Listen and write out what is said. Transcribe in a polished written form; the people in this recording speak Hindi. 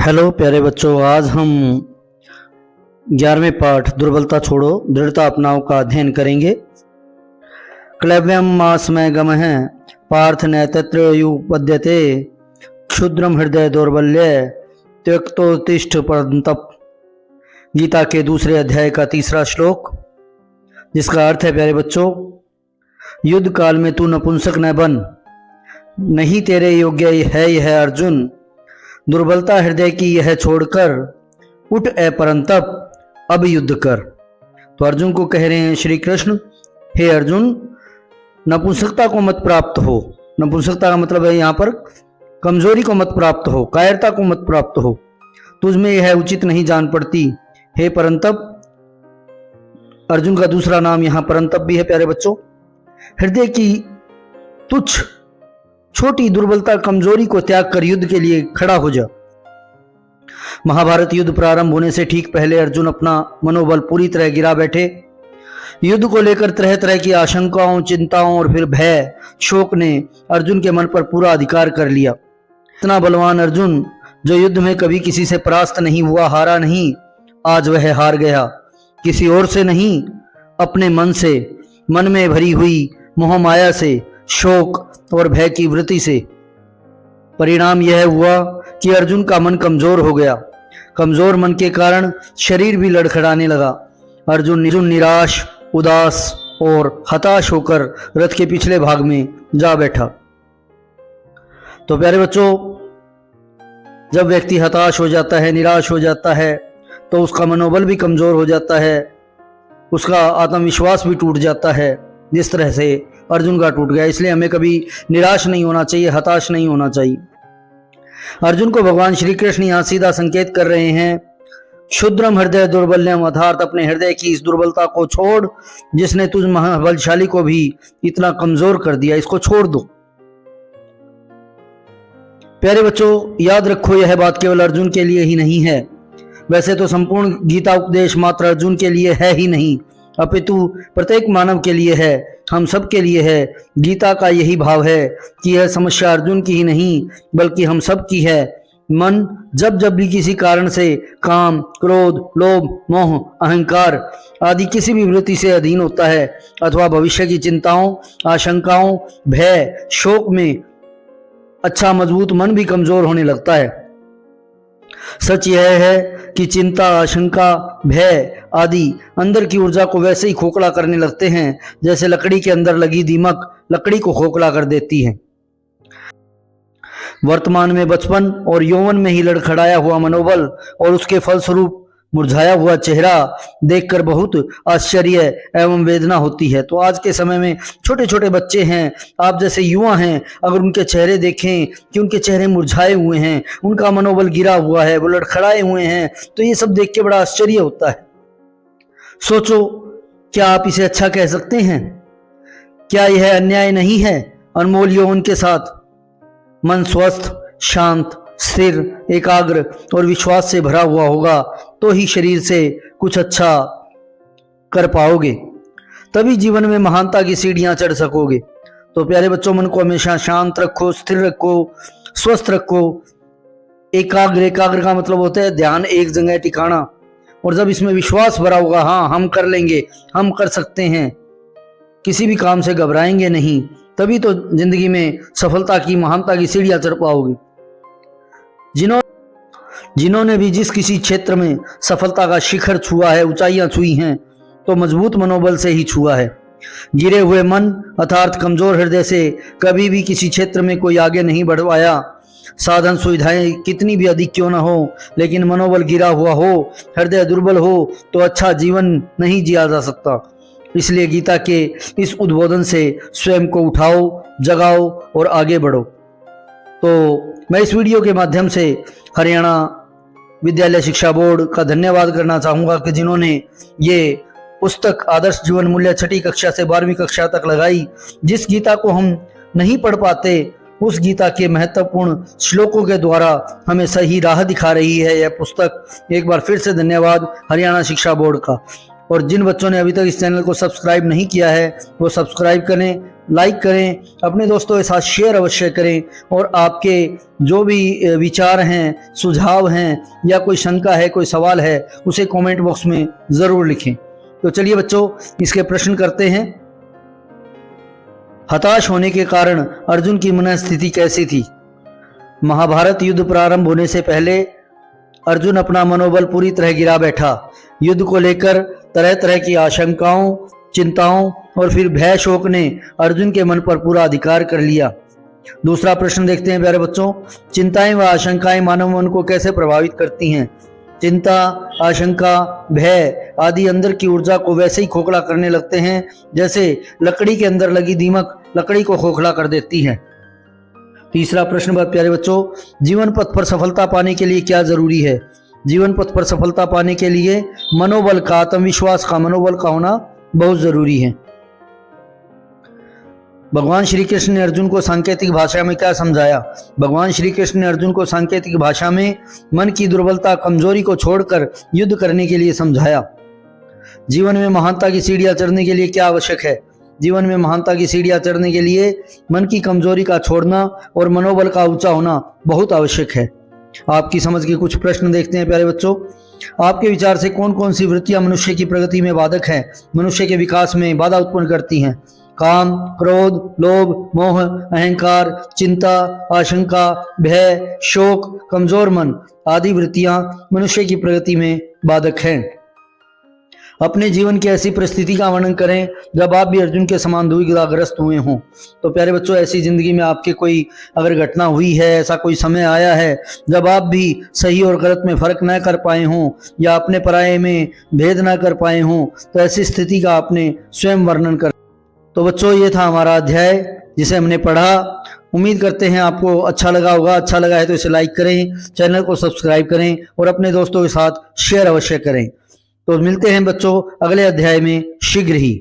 हेलो प्यारे बच्चों, आज हम 11वें पाठ दुर्बलता छोड़ो दृढ़ता अपनाओ का अध्ययन करेंगे। क्लैव्यम मास में गम है पार्थ नैतत्र युपद्यते क्षुद्रम हृदय दौर्बल्य त्यक्तोत्तिष्ठ परंतप। गीता के दूसरे अध्याय का तीसरा श्लोक, जिसका अर्थ है प्यारे बच्चों, युद्ध काल में तू नपुंसक न बन, नहीं तेरे योग्य है यह अर्जुन। दुर्बलता हृदय की यह छोड़कर उठ ए परंतप, अब युद्ध कर। तो अर्जुन को कह रहे हैं श्री कृष्ण, हे अर्जुन, नपुंसकता को मत प्राप्त हो। नपुंसकता का मतलब है यहाँ पर कमजोरी को मत प्राप्त हो, कायरता को मत प्राप्त हो, तुझ में यह उचित नहीं जान पड़ती। हे परंतप, अर्जुन का दूसरा नाम यहाँ परंतप भी है प्यारे बच्चों। हृदय की तुच्छ छोटी दुर्बलता कमजोरी को त्याग कर युद्ध के लिए खड़ा हो जा। महाभारत युद्ध प्रारंभ होने से ठीक पहले अर्जुन अपना मनोबल पूरी तरह गिरा बैठे। युद्ध को लेकर तरह तरह की आशंकाओं, चिंताओं और फिर भय, शोक ने अर्जुन के मन पर पूरा अधिकार कर लिया। इतना बलवान अर्जुन, जो युद्ध में कभी किसी से परास्त नहीं हुआ, हारा नहीं, आज वह हार गया। किसी और से नहीं, अपने मन से, मन में भरी हुई मोह माया से, शोक और भय की वृत्ति से। परिणाम यह हुआ कि अर्जुन का मन कमजोर हो गया। कमजोर मन के कारण शरीर भी लड़खड़ाने लगा। अर्जुन निराश, उदास और हताश होकर रथ के पिछले भाग में जा बैठा। तो प्यारे बच्चों, जब व्यक्ति हताश हो जाता है, निराश हो जाता है, तो उसका मनोबल भी कमजोर हो जाता है, उसका आत्मविश्वास भी टूट जाता है, जिस तरह से अर्जुन का टूट गया। इसलिए हमें कभी निराश नहीं होना चाहिए, हताश नहीं होना चाहिए। अर्जुन को भगवान श्री कृष्ण यहाँ सीधा संकेत कर रहे हैं, क्षुद्रम हृदय दुर्बल्यम, अर्थात अपने हृदय की इस दुर्बलता को छोड़, जिसने तुझ महाबलशाली को भी इतना कमजोर कर दिया, इसको छोड़ दो। प्यारे बच्चों, याद रखो, यह बात केवल अर्जुन के लिए ही नहीं है। वैसे तो संपूर्ण गीता उपदेश मात्र अर्जुन के लिए है ही नहीं, अपितु प्रत्येक मानव के लिए है, हम सब के लिए है। गीता का यही भाव है कि यह समस्या अर्जुन की ही नहीं बल्कि हम सब की है। मन जब जब भी किसी कारण से काम, क्रोध, लोभ, मोह, अहंकार आदि किसी भी वृत्ति से अधीन होता है, अथवा भविष्य की चिंताओं, आशंकाओं, भय, शोक में अच्छा मजबूत मन भी कमजोर होने लगता है। सच यह है कि चिंता, आशंका, भय आदि अंदर की ऊर्जा को वैसे ही खोखला करने लगते हैं जैसे लकड़ी के अंदर लगी दीमक लकड़ी को खोखला कर देती है। वर्तमान में बचपन और यौवन में ही लड़खड़ाया हुआ मनोबल और उसके फलस्वरूप मुरझाया हुआ चेहरा देखकर बहुत आश्चर्य एवं वेदना होती है। तो आज के समय में छोटे छोटे बच्चे हैं, आप जैसे युवा हैं, अगर उनके चेहरे देखें कि उनके चेहरे मुरझाए हुए हैं, उनका मनोबल गिरा हुआ है, वो लड़खड़ाए हुए हैं, तो ये सब देख के बड़ा आश्चर्य होता है। सोचो, क्या आप इसे अच्छा कह सकते हैं? क्या यह अन्याय नहीं है अनमोल यौवन के साथ? मन स्वस्थ, शांत, स्थिर, एकाग्र और विश्वास से भरा हुआ होगा तो ही शरीर से कुछ अच्छा कर पाओगे, तभी जीवन में महानता की सीढ़ियां चढ़ सकोगे। तो प्यारे बच्चों, मन को हमेशा शांत रखो, स्थिर रखो, स्वस्थ रखो। एकाग्र का मतलब होता है ध्यान एक जगह टिकाना, और जब इसमें विश्वास भरा होगा, हाँ हम कर लेंगे, हम कर सकते हैं, किसी भी काम से घबराएंगे नहीं, तभी तो जिंदगी में सफलता की, महानता की सीढ़ियां चढ़ पाओगे। जिन्होंने भी जिस किसी क्षेत्र में सफलता का शिखर छुआ है, ऊंचाइयां छुई हैं, तो मजबूत मनोबल से ही छुआ है। गिरे हुए मन अर्थात कमजोर हृदय से कभी भी किसी क्षेत्र में कोई आगे नहीं बढ़ पाया। साधन सुविधाएं कितनी भी अधिक क्यों ना हो, लेकिन मनोबल गिरा हुआ हो, हृदय दुर्बल हो, तो अच्छा जीवन नहीं जिया जा सकता। इसलिए गीता के इस उद्बोधन से स्वयं को उठाओ, जगाओ और आगे बढ़ो। तो मैं इस वीडियो के माध्यम से हरियाणा विद्यालय शिक्षा बोर्ड का धन्यवाद करना चाहूँगा कि जिन्होंने ये पुस्तक आदर्श जीवन मूल्य 6ठी कक्षा से 12वीं कक्षा तक लगाई। जिस गीता को हम नहीं पढ़ पाते, उस गीता के महत्वपूर्ण श्लोकों के द्वारा हमें सही राह दिखा रही है यह पुस्तक। एक बार फिर से धन्यवाद हरियाणा शिक्षा बोर्ड का। और जिन बच्चों ने अभी तक इस चैनल को सब्सक्राइब नहीं किया है वो सब्सक्राइब करें, लाइक करें, अपने दोस्तों के साथ शेयर अवश्य करें और आपके जो भी विचार हैं, सुझाव हैं या कोई शंका है, कोई सवाल है उसे कमेंट बॉक्स में ज़रूर लिखें। तो चलिए बच्चों इसके प्रश्न करते हैं। हताश होने के कारण अर्जुन की मनस्थिति कैसी थी? महाभारत युद्ध प्रारंभ होने से पहले अर्जुन अपना मनोबल पूरी तरह गिरा बैठा। युद्ध को लेकर तरह तरह की आशंकाओं, चिंताओं और फिर भय शोक ने अर्जुन के मन पर पूरा अधिकार कर लिया। दूसरा प्रश्न देखते हैं प्यारे बच्चों। चिंताएं व आशंकाएं मानव मन को कैसे प्रभावित करती हैं? चिंता, आशंका, भय आदि अंदर की ऊर्जा को वैसे ही खोखला करने लगते हैं जैसे लकड़ी के अंदर लगी दीमक लकड़ी को खोखला कर देती है। तीसरा प्रश्न बहुत प्यारे बच्चों, जीवन पथ पर सफलता पाने के लिए क्या जरूरी है? जीवन पथ पर सफलता पाने के लिए मनोबल का, आत्मविश्वास का, मनोबल का होना बहुत जरूरी है। भगवान श्री कृष्ण ने अर्जुन को सांकेतिक भाषा में क्या समझाया? भगवान श्री कृष्ण ने अर्जुन को सांकेतिक भाषा में मन की दुर्बलता, कमजोरी को छोड़कर युद्ध करने के लिए समझाया। जीवन में महानता की सीढ़ियां चढ़ने के लिए क्या आवश्यक है? जीवन में महानता की सीढ़ियां चढ़ने के लिए मन की कमजोरी का छोड़ना और मनोबल का ऊंचा होना बहुत आवश्यक है। आपकी समझ के कुछ प्रश्न देखते हैं प्यारे बच्चों। आपके विचार से कौन कौन सी वृत्तियां मनुष्य की प्रगति में बाधक हैं, मनुष्य के विकास में बाधा उत्पन्न करती हैं? काम, क्रोध, लोभ, मोह, अहंकार, चिंता, आशंका, भय, शोक, कमजोर मन आदि वृत्तियां मनुष्य की प्रगति में बाधक हैं। अपने जीवन की ऐसी परिस्थिति का वर्णन करें जब आप भी अर्जुन के समान दुविधाग्रस्त हुए हों। तो प्यारे बच्चों ऐसी जिंदगी में आपके कोई अगर घटना हुई है, ऐसा कोई समय आया है जब आप भी सही और गलत में फर्क न कर पाए हों या अपने पराये में भेद न कर पाए हों, तो ऐसी स्थिति का आपने स्वयं वर्णन कर। तो बच्चों ये था हमारा अध्याय जिसे हमने पढ़ा। उम्मीद करते हैं आपको अच्छा लगा होगा। अच्छा लगा है तो इसे लाइक करें, चैनल को सब्सक्राइब करें और अपने दोस्तों के साथ शेयर अवश्य करें। तो मिलते हैं बच्चों अगले अध्याय में शीघ्र ही।